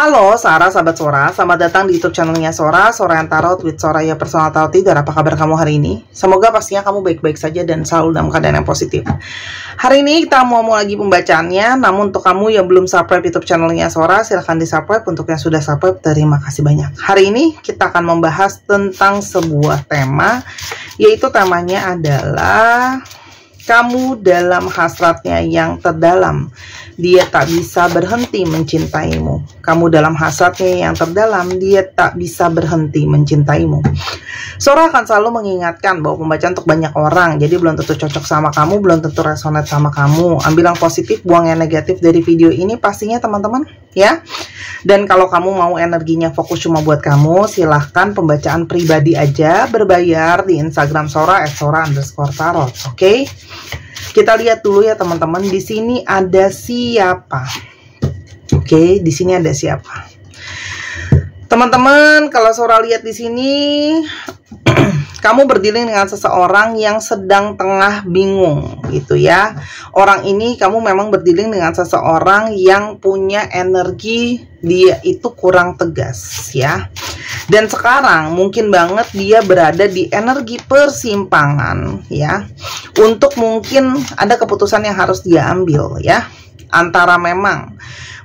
Halo Sarah, sahabat Sora, selamat datang di YouTube channelnya Sora, Sora yang Tarot with Soraya Personal Tarot Reader. Apa kabar kamu hari ini? Semoga pastinya kamu baik-baik saja dan selalu dalam keadaan yang positif. Hari ini kita mau lagi pembacaannya, namun untuk kamu yang belum subscribe YouTube channelnya Sora, silahkan di subscribe. Untuk yang sudah subscribe, terima kasih banyak. Hari ini kita akan membahas tentang sebuah tema, yaitu temanya adalah kamu dalam hasratnya yang terdalam. Dia tak bisa berhenti mencintaimu. Kamu dalam hasratnya yang terdalam, dia tak bisa berhenti mencintaimu. Sora akan selalu mengingatkan bahwa pembacaan untuk banyak orang, jadi belum tentu cocok sama kamu, belum tentu resonate sama kamu. Ambil yang positif, buang yang negatif dari video ini pastinya teman-teman, ya. Dan kalau kamu mau energinya fokus cuma buat kamu, silahkan pembacaan pribadi aja, berbayar di Instagram Sora @sora_tarot, oke? Kita lihat dulu ya teman-teman, di sini ada siapa? Oke, di sini ada siapa? Teman-teman, kalau Sora lihat di sini, kamu berdealing dengan seseorang yang sedang tengah bingung, gitu ya. Orang ini kamu memang berdealing dengan seseorang yang punya energi dia itu kurang tegas, ya. Dan sekarang mungkin banget dia berada di energi persimpangan, ya. Untuk mungkin ada keputusan yang harus dia ambil, ya. Antara memang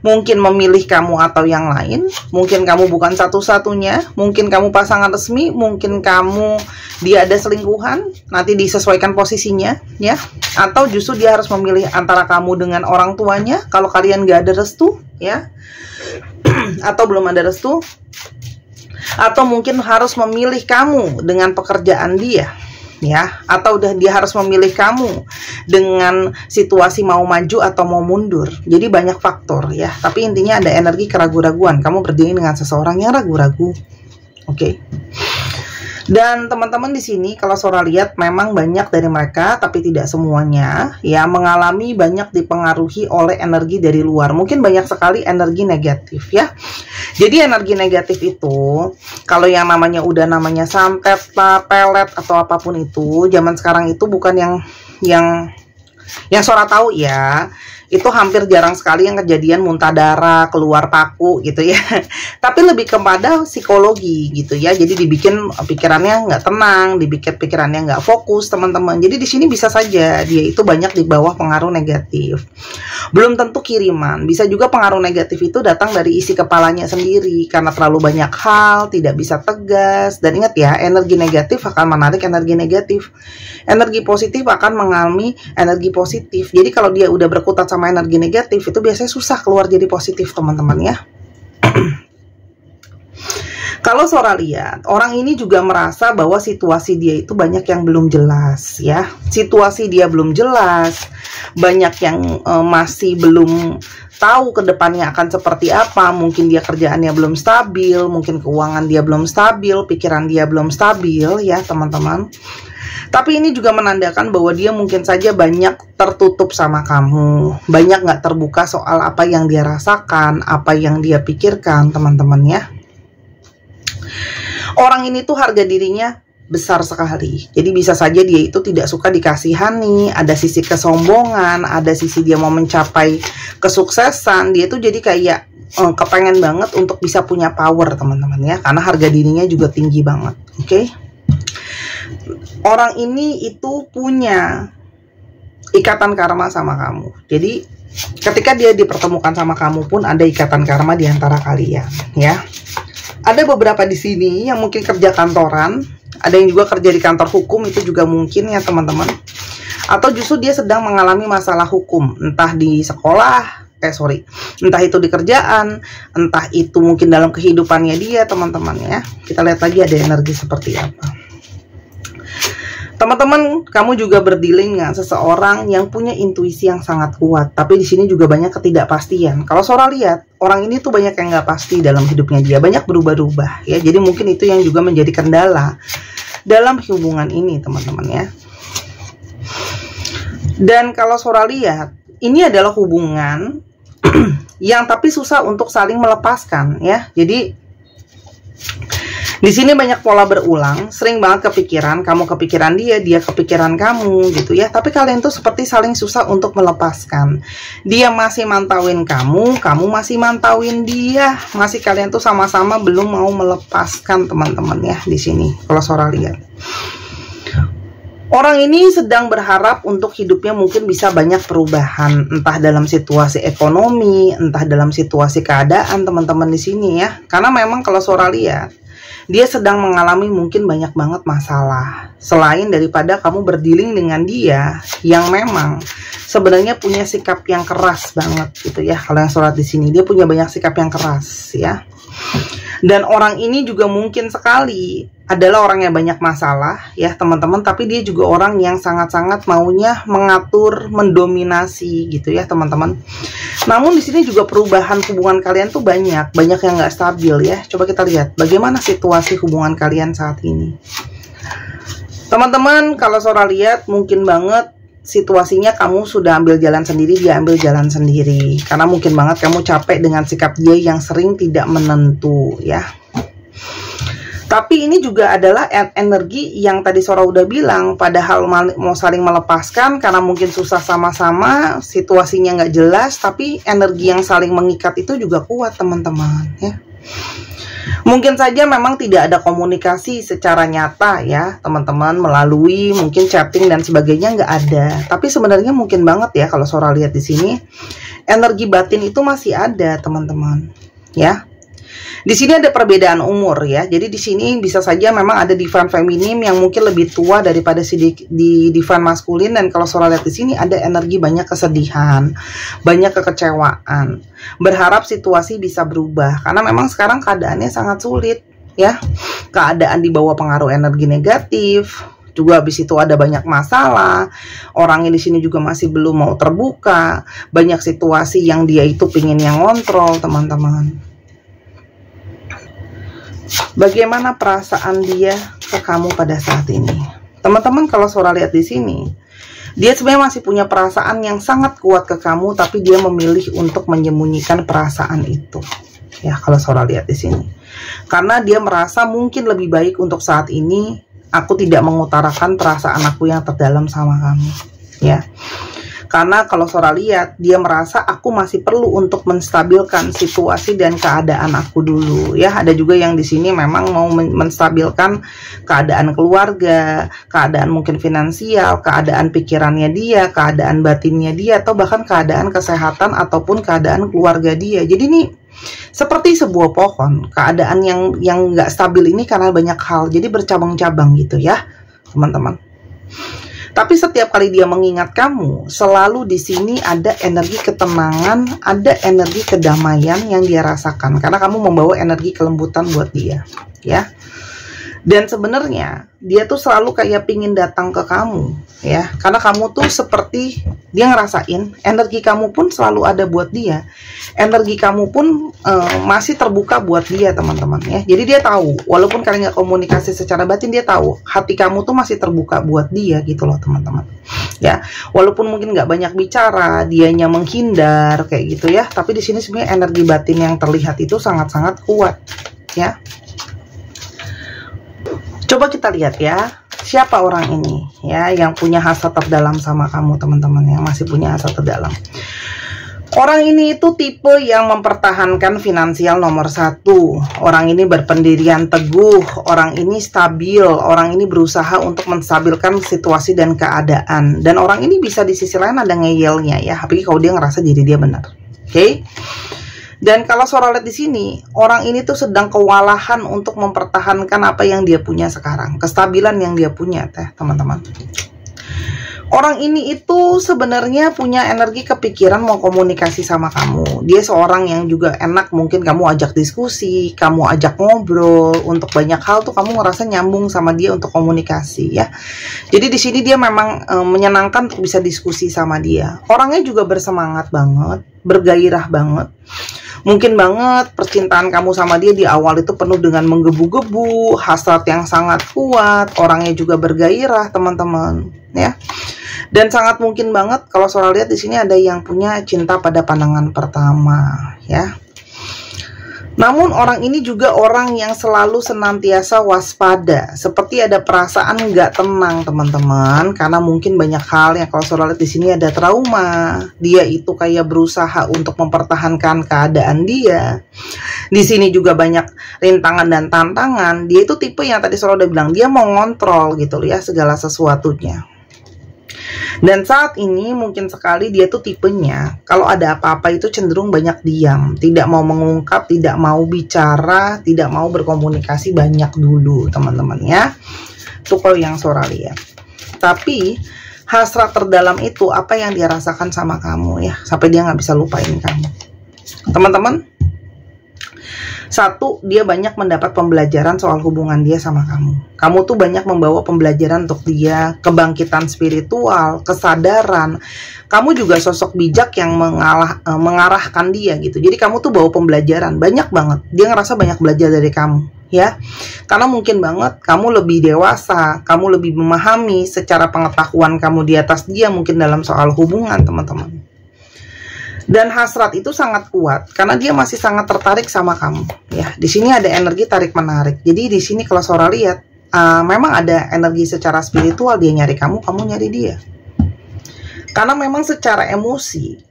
mungkin memilih kamu atau yang lain, mungkin kamu bukan satu-satunya, mungkin kamu pasangan resmi, mungkin kamu dia ada selingkuhan, nanti disesuaikan posisinya, ya. Atau justru dia harus memilih antara kamu dengan orang tuanya, kalau kalian gak ada restu, ya. Atau belum ada restu, atau mungkin harus memilih kamu dengan pekerjaan dia, ya, atau udah dia harus memilih kamu dengan situasi mau maju atau mau mundur. Jadi banyak faktor, ya, tapi intinya ada energi keraguan-raguan. Kamu berdiri dengan seseorang yang ragu-ragu, oke. Dan teman-teman di sini kalau Sora lihat memang banyak dari mereka, tapi tidak semuanya, ya, mengalami banyak dipengaruhi oleh energi dari luar. Mungkin banyak sekali energi negatif, ya. Jadi energi negatif itu, kalau yang namanya udah namanya santet, pelet atau apapun itu, zaman sekarang itu bukan yang Sora tahu, ya. Itu hampir jarang sekali yang kejadian muntah darah, keluar paku gitu, ya. Tapi lebih kepada psikologi gitu, ya. Jadi dibikin pikirannya nggak tenang, dibikin pikirannya nggak fokus, teman-teman. Jadi di sini bisa saja dia itu banyak di bawah pengaruh negatif. Belum tentu kiriman, bisa juga pengaruh negatif itu datang dari isi kepalanya sendiri karena terlalu banyak hal, tidak bisa tegas. Dan ingat ya, energi negatif akan menarik energi negatif. Energi positif akan mengalami energi positif. Jadi kalau dia udah berkutat sama energi negatif, itu biasanya susah keluar jadi positif, teman-teman, ya. Kalau Sora lihat, orang ini juga merasa bahwa situasi dia itu banyak yang belum jelas, ya. Situasi dia belum jelas, banyak yang masih belum tahu ke depannya akan seperti apa. Mungkin dia kerjaannya belum stabil, mungkin keuangan dia belum stabil, pikiran dia belum stabil, ya teman-teman. Tapi ini juga menandakan bahwa dia mungkin saja banyak tertutup sama kamu, banyak nggak terbuka soal apa yang dia rasakan, apa yang dia pikirkan, teman-teman, ya. Orang ini tuh harga dirinya besar sekali. Jadi bisa saja dia itu tidak suka dikasihani, ada sisi kesombongan, ada sisi dia mau mencapai kesuksesan. Dia tuh jadi kayak kepengen banget untuk bisa punya power, teman-teman, ya. Karena harga dirinya juga tinggi banget, oke? Orang ini itu punya ikatan karma sama kamu. Jadi ketika dia dipertemukan sama kamu pun ada ikatan karma di antara kalian, ya. Ada beberapa di sini yang mungkin kerja kantoran, ada yang juga kerja di kantor hukum, itu juga mungkin, ya teman-teman. Atau justru dia sedang mengalami masalah hukum, entah di sekolah, entah itu di kerjaan, entah itu mungkin dalam kehidupannya dia, teman-teman, ya. Kita lihat lagi ada energi seperti apa. Teman-teman, kamu juga berdealing dengan seseorang yang punya intuisi yang sangat kuat, tapi di sini juga banyak ketidakpastian. Kalau Sora lihat, orang ini tuh banyak yang nggak pasti dalam hidupnya dia, banyak berubah-ubah, ya. Jadi mungkin itu yang juga menjadi kendala dalam hubungan ini, teman-teman, ya. Dan kalau Sora lihat, ini adalah hubungan yang tapi susah untuk saling melepaskan, ya. Jadi Di sini banyak pola berulang, sering banget kepikiran, kamu kepikiran dia, dia kepikiran kamu gitu ya. Tapi kalian tuh seperti saling susah untuk melepaskan. Dia masih mantauin kamu masih mantauin dia. Masih kalian tuh sama-sama belum mau melepaskan teman-teman ya di sini. Kalau Sora lihat. Orang ini sedang berharap untuk hidupnya mungkin bisa banyak perubahan, entah dalam situasi ekonomi, entah dalam situasi keadaan teman-teman di sini ya. Karena memang kalau Sora lihat, dia sedang mengalami mungkin banyak banget masalah. Selain daripada kamu berdealing dengan dia yang memang sebenarnya punya sikap yang keras banget gitu ya. Kalau yang Sora di sini dia punya banyak sikap yang keras ya. Dan orang ini juga mungkin sekali adalah orang yang banyak masalah ya teman-teman, tapi dia juga orang yang sangat-sangat maunya mengatur, mendominasi gitu ya teman-teman. Namun di sini juga perubahan hubungan kalian tuh banyak yang nggak stabil ya. Coba kita lihat bagaimana situasi hubungan kalian saat ini. Teman-teman, kalau Sora lihat mungkin banget situasinya kamu sudah ambil jalan sendiri, dia ambil jalan sendiri. Karena mungkin banget kamu capek dengan sikap dia yang sering tidak menentu ya. Tapi ini juga adalah energi yang tadi Sora udah bilang, padahal mau saling melepaskan karena mungkin susah sama-sama, situasinya nggak jelas, tapi energi yang saling mengikat itu juga kuat teman-teman ya. Mungkin saja memang tidak ada komunikasi secara nyata ya teman-teman, melalui mungkin chatting dan sebagainya nggak ada. Tapi sebenarnya mungkin banget ya kalau Sora lihat di sini, energi batin itu masih ada teman-teman ya. Di sini ada perbedaan umur ya. Jadi di sini bisa saja memang ada divine feminim yang mungkin lebih tua daripada di divine maskulin, dan kalau Sora lihat di sini ada energi banyak kesedihan, banyak kekecewaan. Berharap situasi bisa berubah karena memang sekarang keadaannya sangat sulit ya. Keadaan di bawah pengaruh energi negatif. Juga habis itu ada banyak masalah. Orangnya di sini juga masih belum mau terbuka. Banyak situasi yang dia itu pingin yang ngontrol teman-teman. Bagaimana perasaan dia ke kamu pada saat ini? Teman-teman, kalau Sora lihat di sini, dia sebenarnya masih punya perasaan yang sangat kuat ke kamu, tapi dia memilih untuk menyembunyikan perasaan itu. Ya, kalau Sora lihat di sini. Karena dia merasa mungkin lebih baik untuk saat ini aku tidak mengutarakan perasaan aku yang terdalam sama kamu. Ya. Karena kalau Sora lihat, dia merasa aku masih perlu untuk menstabilkan situasi dan keadaan aku dulu ya. Ada juga yang di sini memang mau menstabilkan keadaan keluarga, keadaan mungkin finansial, keadaan pikirannya dia, keadaan batinnya dia, atau bahkan keadaan kesehatan ataupun keadaan keluarga dia. Jadi ini seperti sebuah pohon, keadaan yang nggak stabil ini karena banyak hal, jadi bercabang-cabang gitu ya teman-teman. Tapi setiap kali dia mengingat kamu, selalu di sini ada energi ketenangan, ada energi kedamaian yang dia rasakan. Karena kamu membawa energi kelembutan buat dia, ya. Dan sebenarnya dia tuh selalu kayak pingin datang ke kamu, ya. Karena kamu tuh seperti dia ngerasain energi kamu pun selalu ada buat dia. Energi kamu pun masih terbuka buat dia teman-teman ya. Jadi dia tahu, walaupun kalian nggak komunikasi secara batin, dia tahu hati kamu tuh masih terbuka buat dia gitu loh teman-teman. Ya, walaupun mungkin nggak banyak bicara, dianya menghindar kayak gitu ya. Tapi di sini sebenarnya energi batin yang terlihat itu sangat-sangat kuat ya. Coba kita lihat ya, siapa orang ini ya yang punya hasrat terdalam sama kamu teman-teman, yang masih punya hasrat terdalam. Orang ini itu tipe yang mempertahankan finansial nomor 1. Orang ini berpendirian teguh, orang ini stabil, orang ini berusaha untuk menstabilkan situasi dan keadaan. Dan orang ini bisa di sisi lain ada ngeyelnya ya, apalagi kalau dia ngerasa diri dia benar. Oke? Dan kalau Sora lihat di sini, orang ini tuh sedang kewalahan untuk mempertahankan apa yang dia punya sekarang, kestabilan yang dia punya, teman-teman. Orang ini itu sebenarnya punya energi kepikiran mau komunikasi sama kamu. Dia seorang yang juga enak, mungkin kamu ajak diskusi, kamu ajak ngobrol, untuk banyak hal tuh kamu ngerasa nyambung sama dia untuk komunikasi ya. Jadi di sini dia memang menyenangkan untuk bisa diskusi sama dia. Orangnya juga bersemangat banget, bergairah banget. Mungkin banget percintaan kamu sama dia di awal itu penuh dengan menggebu-gebu, hasrat yang sangat kuat, orangnya juga bergairah teman-teman ya. Dan sangat mungkin banget kalau Sora lihat di sini ada yang punya cinta pada pandangan pertama ya. Namun orang ini juga orang yang selalu senantiasa waspada, seperti ada perasaan nggak tenang teman-teman, karena mungkin banyak hal yang kalau saudara lihat di sini ada trauma. Dia itu kayak berusaha untuk mempertahankan keadaan dia. Di sini juga banyak rintangan dan tantangan. Dia itu tipe yang tadi saudara udah bilang, dia mau ngontrol gitu ya segala sesuatunya. Dan saat ini mungkin sekali dia tuh tipenya kalau ada apa-apa itu cenderung banyak diam, tidak mau mengungkap, tidak mau bicara, tidak mau berkomunikasi banyak dulu teman-teman ya. Itu kalau yang Sora lihat. Tapi hasrat terdalam itu apa yang dia rasakan sama kamu ya, sampai dia nggak bisa lupain kamu. Teman-teman, satu, dia banyak mendapat pembelajaran soal hubungan dia sama kamu. Kamu tuh banyak membawa pembelajaran untuk dia, kebangkitan spiritual, kesadaran. Kamu juga sosok bijak yang mengarahkan dia gitu. Jadi kamu tuh bawa pembelajaran, banyak banget. Dia ngerasa banyak belajar dari kamu ya. Karena mungkin banget kamu lebih dewasa, kamu lebih memahami secara pengetahuan kamu di atas dia mungkin dalam soal hubungan teman-teman. Dan hasrat itu sangat kuat karena dia masih sangat tertarik sama kamu ya. Di sini ada energi tarik menarik. Jadi di sini kalau Sora lihat memang ada energi secara spiritual, dia nyari kamu, kamu nyari dia. Karena memang secara emosi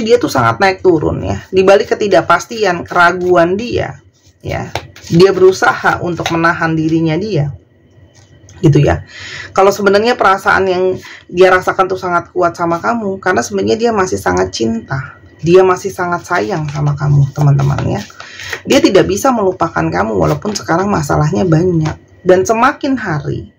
dia tuh sangat naik turun ya. Di balik ketidakpastian, keraguan dia ya. Dia berusaha untuk menahan dirinya dia. Gitu ya. Kalau sebenarnya perasaan yang dia rasakan tuh sangat kuat sama kamu karena sebenarnya dia masih sangat cinta. Dia masih sangat sayang sama kamu, teman-teman ya. Dia tidak bisa melupakan kamu walaupun sekarang masalahnya banyak. Dan semakin hari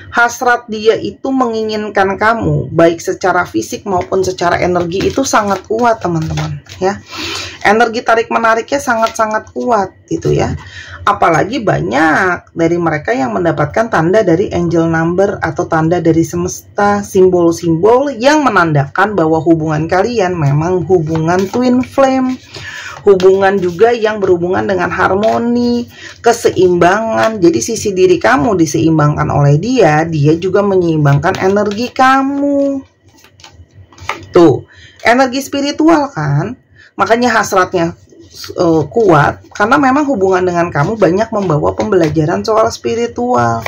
hasrat dia itu menginginkan kamu, baik secara fisik maupun secara energi itu sangat kuat teman-teman ya. Energi tarik menariknya sangat-sangat kuat gitu ya. Apalagi banyak dari mereka yang mendapatkan tanda dari angel number atau tanda dari semesta, simbol-simbol yang menandakan bahwa hubungan kalian memang hubungan twin flame. Hubungan juga yang berhubungan dengan harmoni, keseimbangan. Jadi sisi diri kamu diseimbangkan oleh dia, dia juga menyeimbangkan energi kamu. Tuh, energi spiritual kan? Makanya hasratnya kuat karena memang hubungan dengan kamu banyak membawa pembelajaran soal spiritual.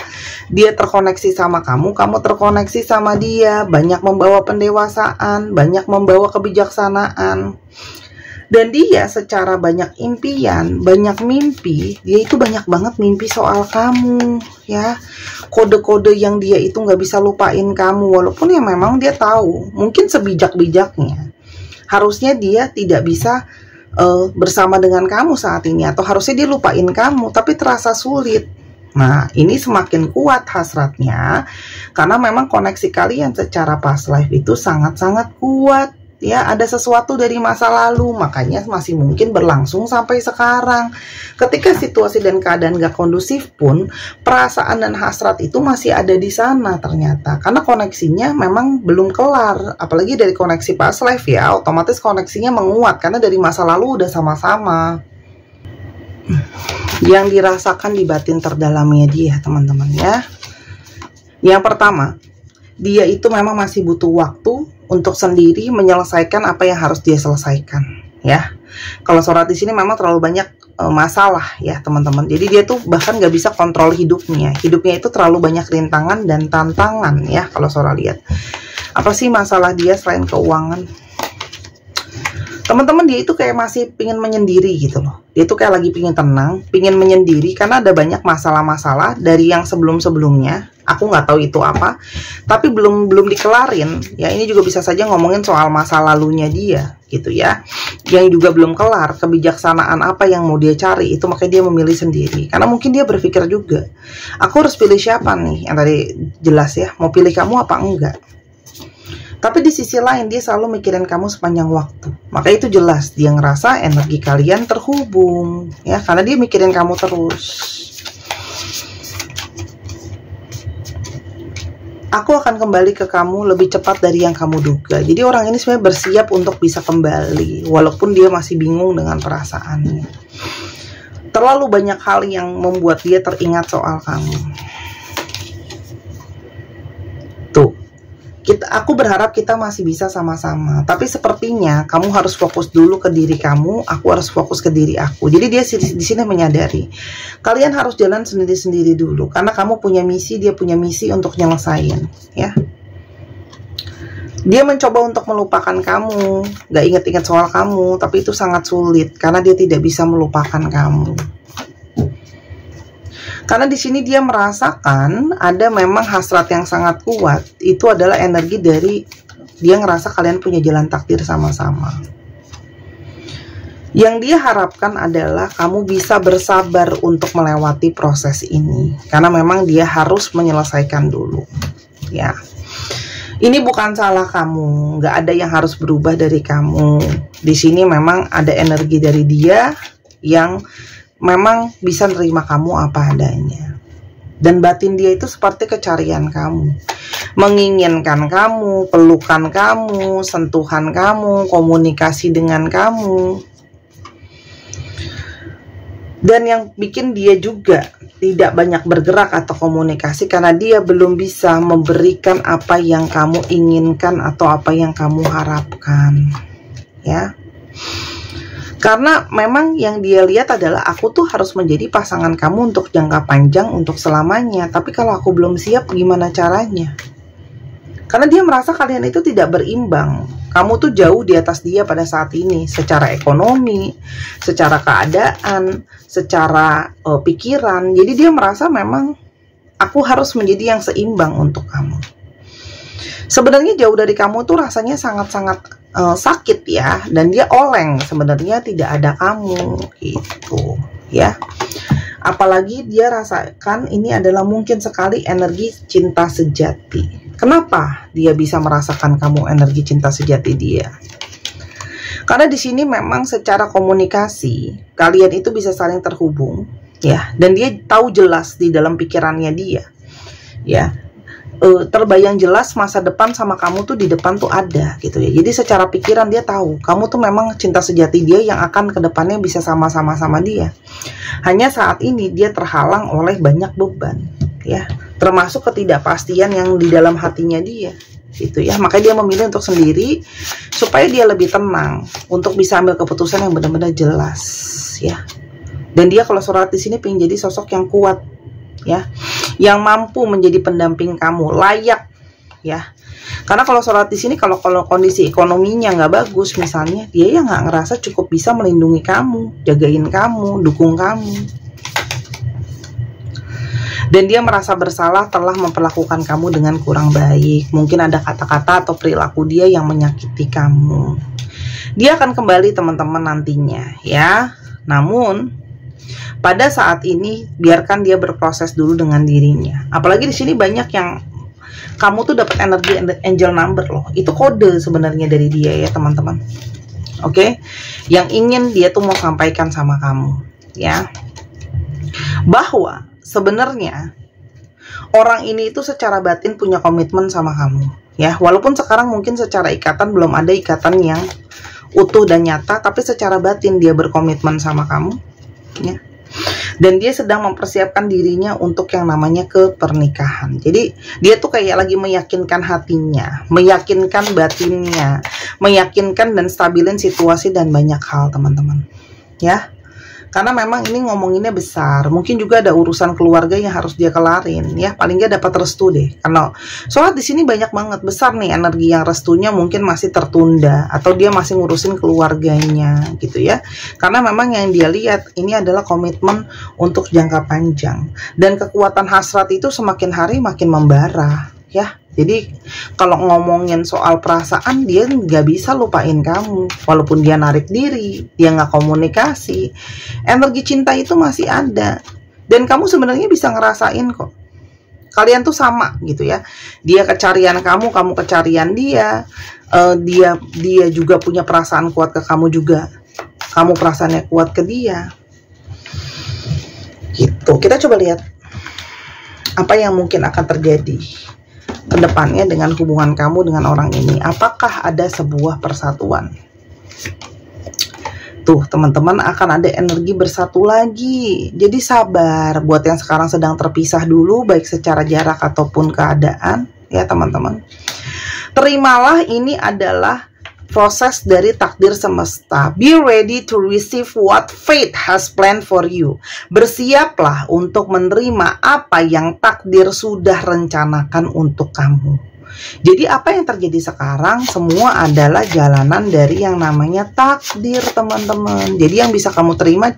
Dia terkoneksi sama kamu, kamu terkoneksi sama dia, banyak membawa pendewasaan, banyak membawa kebijaksanaan. Dan dia secara banyak impian, banyak mimpi, dia itu banyak banget mimpi soal kamu ya. Kode-kode yang dia itu nggak bisa lupain kamu, walaupun ya memang dia tahu, mungkin sebijak-bijaknya harusnya dia tidak bisa bersama dengan kamu saat ini, atau harusnya dia lupain kamu, tapi terasa sulit. Nah, ini semakin kuat hasratnya karena memang koneksi kalian secara past life itu sangat-sangat kuat. Ya, ada sesuatu dari masa lalu, makanya masih mungkin berlangsung sampai sekarang. Ketika situasi dan keadaan gak kondusif pun, perasaan dan hasrat itu masih ada di sana ternyata. Karena koneksinya memang belum kelar. Apalagi dari koneksi past life ya, otomatis koneksinya menguat. Karena dari masa lalu udah sama-sama. Yang dirasakan di batin terdalamnya dia, teman-teman ya. Yang pertama, dia itu memang masih butuh waktu untuk sendiri menyelesaikan apa yang harus dia selesaikan ya. Kalau Sora di sini memang terlalu banyak masalah ya teman-teman. Jadi dia tuh bahkan nggak bisa kontrol hidupnya. Hidupnya itu terlalu banyak rintangan dan tantangan ya. Kalau Sora lihat, apa sih masalah dia selain keuangan? Teman-teman, dia itu kayak masih pingin menyendiri gitu loh. Dia tuh kayak lagi pingin tenang, pingin menyendiri karena ada banyak masalah-masalah dari yang sebelum-sebelumnya. Aku nggak tahu itu apa, tapi belum dikelarin. Ya, ini juga bisa saja ngomongin soal masa lalunya dia gitu ya. Yang juga belum kelar, kebijaksanaan apa yang mau dia cari, itu makanya dia memilih sendiri. Karena mungkin dia berpikir juga, aku harus pilih siapa nih? Yang tadi jelas ya, mau pilih kamu apa enggak? Tapi di sisi lain dia selalu mikirin kamu sepanjang waktu. Maka itu jelas dia ngerasa energi kalian terhubung ya, karena dia mikirin kamu terus. Aku akan kembali ke kamu lebih cepat dari yang kamu duga. Jadi orang ini sebenarnya bersiap untuk bisa kembali walaupun dia masih bingung dengan perasaannya. Terlalu banyak hal yang membuat dia teringat soal kamu. Tuh. Aku berharap kita masih bisa sama-sama, tapi sepertinya kamu harus fokus dulu ke diri kamu, aku harus fokus ke diri aku. Jadi dia di sini menyadari kalian harus jalan sendiri-sendiri dulu, karena kamu punya misi, dia punya misi untuk nyelesain, ya. Dia mencoba untuk melupakan kamu, gak inget-inget soal kamu, tapi itu sangat sulit karena dia tidak bisa melupakan kamu. Karena di sini dia merasakan ada memang hasrat yang sangat kuat. Itu adalah energi dari dia ngerasa kalian punya jalan takdir sama-sama. Yang dia harapkan adalah kamu bisa bersabar untuk melewati proses ini. Karena memang dia harus menyelesaikan dulu. Ya. Ini bukan salah kamu, nggak ada yang harus berubah dari kamu. Di sini memang ada energi dari dia yang memang bisa nerima kamu apa adanya. Dan batin dia itu seperti kecarian kamu, menginginkan kamu, pelukan kamu, sentuhan kamu, komunikasi dengan kamu. Dan yang bikin dia juga tidak banyak bergerak atau komunikasi karena dia belum bisa memberikan apa yang kamu inginkan atau apa yang kamu harapkan, ya. Karena memang yang dia lihat adalah aku tuh harus menjadi pasangan kamu untuk jangka panjang, untuk selamanya. Tapi kalau aku belum siap, gimana caranya? Karena dia merasa kalian itu tidak berimbang. Kamu tuh jauh di atas dia pada saat ini. Secara ekonomi, secara keadaan, secara pikiran. Jadi dia merasa memang aku harus menjadi yang seimbang untuk kamu. Sebenarnya jauh dari kamu tuh rasanya sangat-sangat sakit ya, dan dia oleng sebenarnya tidak ada kamu gitu ya. Apalagi dia rasakan ini adalah mungkin sekali energi cinta sejati. Kenapa dia bisa merasakan kamu energi cinta sejati dia? Karena di sini memang secara komunikasi kalian itu bisa saling terhubung ya, dan dia tahu jelas di dalam pikirannya dia ya. Terbayang jelas masa depan sama kamu tuh di depan tuh ada gitu ya. Jadi secara pikiran dia tahu kamu tuh memang cinta sejati dia yang akan kedepannya bisa sama-sama sama dia. Hanya saat ini dia terhalang oleh banyak beban ya, termasuk ketidakpastian yang di dalam hatinya dia gitu ya. Makanya dia memilih untuk sendiri supaya dia lebih tenang untuk bisa ambil keputusan yang benar-benar jelas ya. Dan dia kalau surat di sini pengen jadi sosok yang kuat ya, yang mampu menjadi pendamping kamu, layak ya. Karena kalau sholat di sini, kalau kondisi ekonominya nggak bagus misalnya, dia ya nggak ngerasa cukup bisa melindungi kamu, jagain kamu, dukung kamu. Dan dia merasa bersalah telah memperlakukan kamu dengan kurang baik. Mungkin ada kata-kata atau perilaku dia yang menyakiti kamu. Dia akan kembali teman-teman nantinya ya. Namun pada saat ini biarkan dia berproses dulu dengan dirinya. Apalagi di sini banyak yang kamu tuh dapat energi angel number loh. Itu kode sebenarnya dari dia ya teman-teman. Oke? Yang ingin dia tuh mau sampaikan sama kamu ya. Bahwa sebenarnya orang ini itu secara batin punya komitmen sama kamu ya. Walaupun sekarang mungkin secara ikatan belum ada ikatan yang utuh dan nyata, tapi secara batin dia berkomitmen sama kamu ya. Dan dia sedang mempersiapkan dirinya untuk yang namanya kepernikahan. Jadi dia tuh kayak lagi meyakinkan hatinya, meyakinkan batinnya, meyakinkan dan stabilin situasi dan banyak hal teman-teman ya. Karena memang ini ngomonginnya besar, mungkin juga ada urusan keluarga yang harus dia kelarin ya. Paling nggak dapat restu deh. Karena soalnya di sini banyak banget besar nih energi yang restunya mungkin masih tertunda atau dia masih ngurusin keluarganya gitu ya. Karena memang yang dia lihat ini adalah komitmen untuk jangka panjang, dan kekuatan hasrat itu semakin hari makin membara ya. Jadi kalau ngomongin soal perasaan, dia nggak bisa lupain kamu. Walaupun dia narik diri, dia nggak komunikasi, energi cinta itu masih ada. Dan kamu sebenarnya bisa ngerasain kok. Kalian tuh sama gitu ya. Dia kecarian kamu, kamu kecarian dia. Dia juga punya perasaan kuat ke kamu juga. Kamu perasaannya kuat ke dia. Gitu. Kita coba lihat apa yang mungkin akan terjadi kedepannya dengan hubungan kamu dengan orang ini. Apakah ada sebuah persatuan? Tuh teman-teman, akan ada energi bersatu lagi. Jadi sabar buat yang sekarang sedang terpisah dulu, baik secara jarak ataupun keadaan ya teman-teman. Terimalah ini adalah proses dari takdir semesta. Be ready to receive what fate has planned for you. Bersiaplah untuk menerima apa yang takdir sudah rencanakan untuk kamu. Jadi apa yang terjadi sekarang semua adalah jalanan dari yang namanya takdir, teman-teman. Jadi yang bisa kamu terima,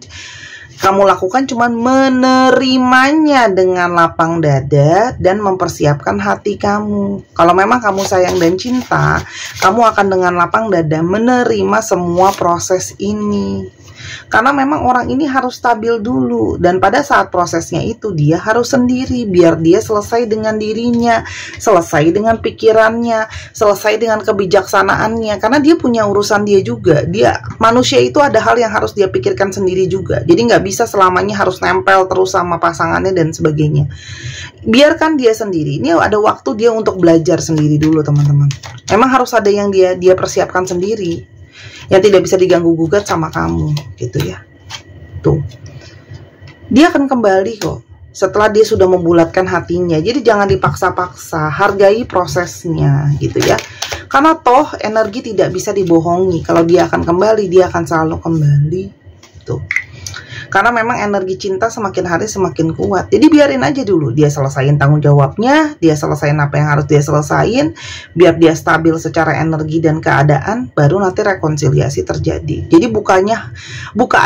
kamu lakukan cuman menerimanya dengan lapang dada dan mempersiapkan hati kamu. Kalau memang kamu sayang dan cinta, kamu akan dengan lapang dada menerima semua proses ini. Karena memang orang ini harus stabil dulu, dan pada saat prosesnya itu dia harus sendiri, biar dia selesai dengan dirinya, selesai dengan pikirannya, selesai dengan kebijaksanaannya, karena dia punya urusan dia juga. Dia manusia itu ada hal yang harus dia pikirkan sendiri juga, jadi nggak bisa selamanya harus nempel terus sama pasangannya dan sebagainya. Biarkan dia sendiri. Ini ada waktu dia untuk belajar sendiri dulu, teman-teman. Memang harus ada yang dia persiapkan sendiri, yang tidak bisa diganggu gugat sama kamu, gitu ya. Tuh, dia akan kembali kok setelah dia sudah membulatkan hatinya. Jadi jangan dipaksa-paksa, hargai prosesnya, gitu ya. Karena toh energi tidak bisa dibohongi. Kalau dia akan kembali, dia akan selalu kembali. Tuh. Karena memang energi cinta semakin hari semakin kuat. Jadi biarin aja dulu dia selesaiin tanggung jawabnya, dia selesaiin apa yang harus dia selesaiin, biar dia stabil secara energi dan keadaan, baru nanti rekonsiliasi terjadi. Jadi buka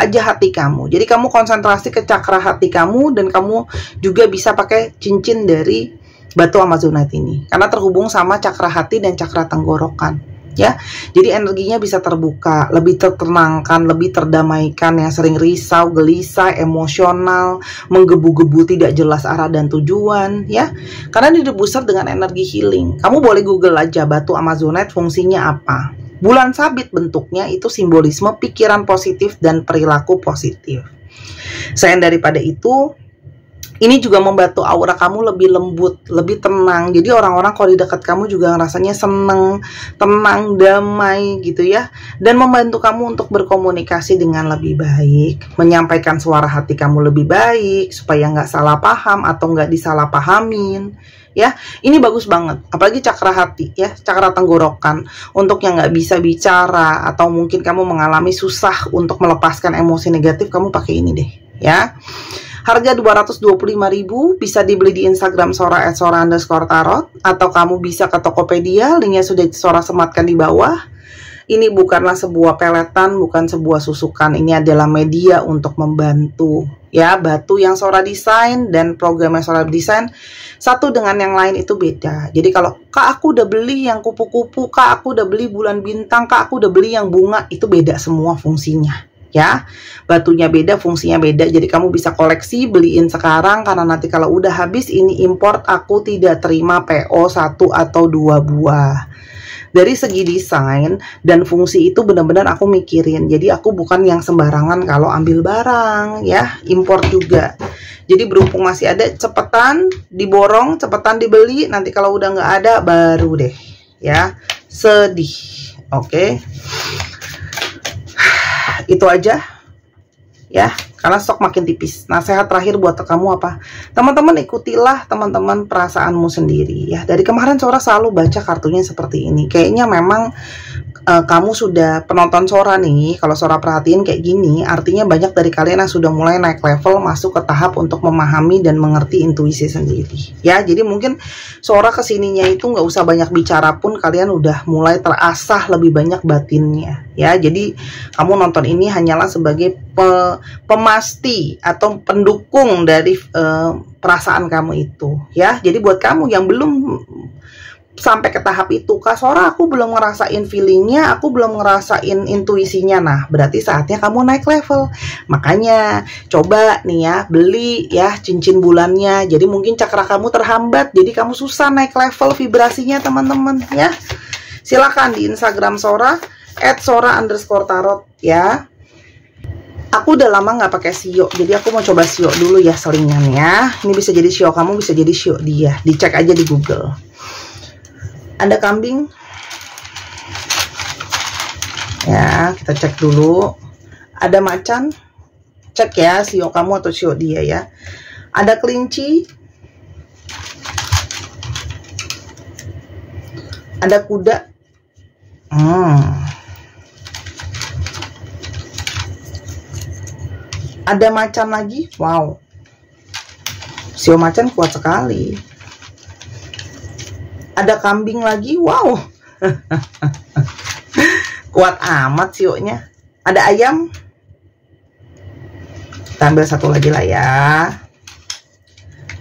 aja hati kamu. Jadi kamu konsentrasi ke cakra hati kamu, dan kamu juga bisa pakai cincin dari batu Amazonite ini, karena terhubung sama cakra hati dan cakra tenggorokan. Ya, jadi energinya bisa terbuka, lebih tertenangkan, lebih terdamaikan, yang sering risau, gelisah, emosional, menggebu-gebu, tidak jelas arah dan tujuan, ya. Karena ini dibooster dengan energi healing. Kamu boleh Google aja batu Amazonite fungsinya apa. Bulan sabit bentuknya itu simbolisme pikiran positif dan perilaku positif. Selain daripada itu, ini juga membantu aura kamu lebih lembut, lebih tenang. Jadi orang-orang kalau di dekat kamu juga rasanya seneng, tenang, damai gitu ya. Dan membantu kamu untuk berkomunikasi dengan lebih baik, menyampaikan suara hati kamu lebih baik, supaya nggak salah paham atau nggak disalahpahamin. Ya, ini bagus banget. Apalagi cakra hati ya, cakra tenggorokan. Untuk yang nggak bisa bicara atau mungkin kamu mengalami susah untuk melepaskan emosi negatif, kamu pakai ini deh ya. Harga 225.000, bisa dibeli di Instagram Sora @sora_tarot, atau kamu bisa ke Tokopedia, linknya sudah Sora sematkan di bawah. Ini bukanlah sebuah peletan, bukan sebuah susukan, ini adalah media untuk membantu. Ya, batu yang Sora desain dan program yang Sora desain satu dengan yang lain itu beda. Jadi kalau Kak aku udah beli yang kupu-kupu, Kak aku udah beli bulan bintang, Kak aku udah beli yang bunga, itu beda semua fungsinya. Ya, batunya beda, fungsinya beda. Jadi kamu bisa koleksi, beliin sekarang, karena nanti kalau udah habis ini import, aku tidak terima PO 1 atau 2 buah. Dari segi desain dan fungsi itu benar-benar aku mikirin. Jadi aku bukan yang sembarangan kalau ambil barang ya, import juga. Jadi berhubung masih ada, cepetan diborong, cepetan dibeli. Nanti kalau udah nggak ada baru deh ya, sedih. Oke. Itu aja ya, karena stok makin tipis. Nasihat terakhir buat kamu apa? Teman-teman, ikutilah teman-teman perasaanmu sendiri ya. Dari kemarin Sora selalu baca kartunya seperti ini. Kayaknya memang kamu sudah penonton Sora nih. Kalau Sora perhatiin kayak gini, artinya banyak dari kalian yang sudah mulai naik level, masuk ke tahap untuk memahami dan mengerti intuisi sendiri ya. Jadi mungkin Sora kesininya itu nggak usah banyak bicara pun, kalian udah mulai terasah lebih banyak batinnya ya. Jadi kamu nonton ini hanyalah sebagai pemasti atau pendukung dari perasaan kamu itu ya. Jadi buat kamu yang belum sampai ke tahap itu, Kak Sora aku belum ngerasain feelingnya, aku belum ngerasain intuisinya, nah berarti saatnya kamu naik level. Makanya coba nih ya, beli ya cincin bulannya. Jadi mungkin cakra kamu terhambat, jadi kamu susah naik level vibrasinya teman-teman ya. Silakan di Instagram Sora @sora_tarot ya. Aku udah lama nggak pakai sio, jadi aku mau coba sio dulu ya selingannya. Ini bisa jadi sio kamu, bisa jadi sio dia. Dicek aja di Google. Ada kambing ya, kita cek dulu. Ada macan, cek ya sio kamu atau sio dia ya. Ada kelinci, Ada kuda. Ada macan lagi. Wow. Sio macan kuat sekali. Ada kambing lagi. Wow. Kuat amat sionya. Ada ayam. Kita ambil satu lagi lah ya.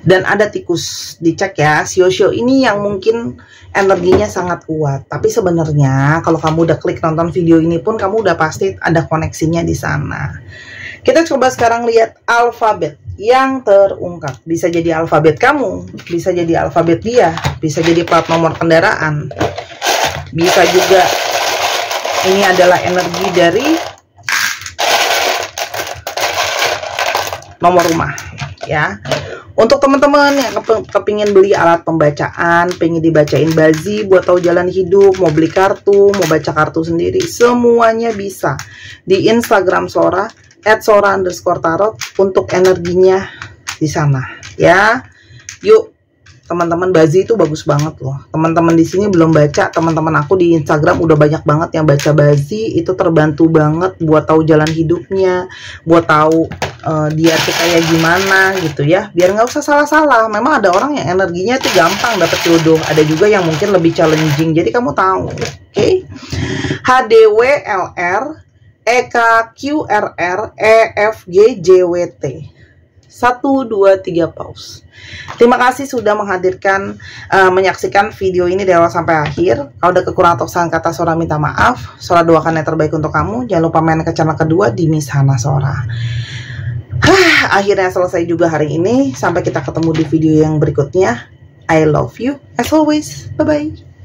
Dan ada tikus. Dicek ya, sio-sio ini yang mungkin energinya sangat kuat. Tapi sebenarnya kalau kamu udah klik nonton video ini pun kamu udah pasti ada koneksinya di sana. Kita coba sekarang lihat alfabet yang terungkap. Bisa jadi alfabet kamu, bisa jadi alfabet dia, bisa jadi plat nomor kendaraan. Bisa juga ini adalah energi dari nomor rumah ya. Untuk teman-teman yang kepingin beli alat pembacaan, pengen dibacain bazi buat tahu jalan hidup, mau beli kartu, mau baca kartu sendiri, semuanya bisa di Instagram Sora @sora_tarot untuk energinya di sana ya. Yuk teman-teman, bazi itu bagus banget loh. Teman-teman di sini belum baca, teman-teman aku di Instagram udah banyak banget yang baca bazi. Itu terbantu banget buat tahu jalan hidupnya, buat tahu dia tuh kayak gimana gitu ya, biar nggak usah salah-salah. Memang ada orang yang energinya tuh gampang dapet jodoh, ada juga yang mungkin lebih challenging, jadi kamu tahu. Oke. HDWLR EKQRR EFGJWT 1, 2, 3 pause. Terima kasih sudah menghadirkan, menyaksikan video ini dari awal sampai akhir. Kalau ada kekurangan atau kesalahan kata, Sora minta maaf. Sora doakan yang terbaik untuk kamu. Jangan lupa main ke channel kedua di Miss Hana Sora. Akhirnya selesai juga hari ini. Sampai kita ketemu di video yang berikutnya. I love you as always. Bye-bye.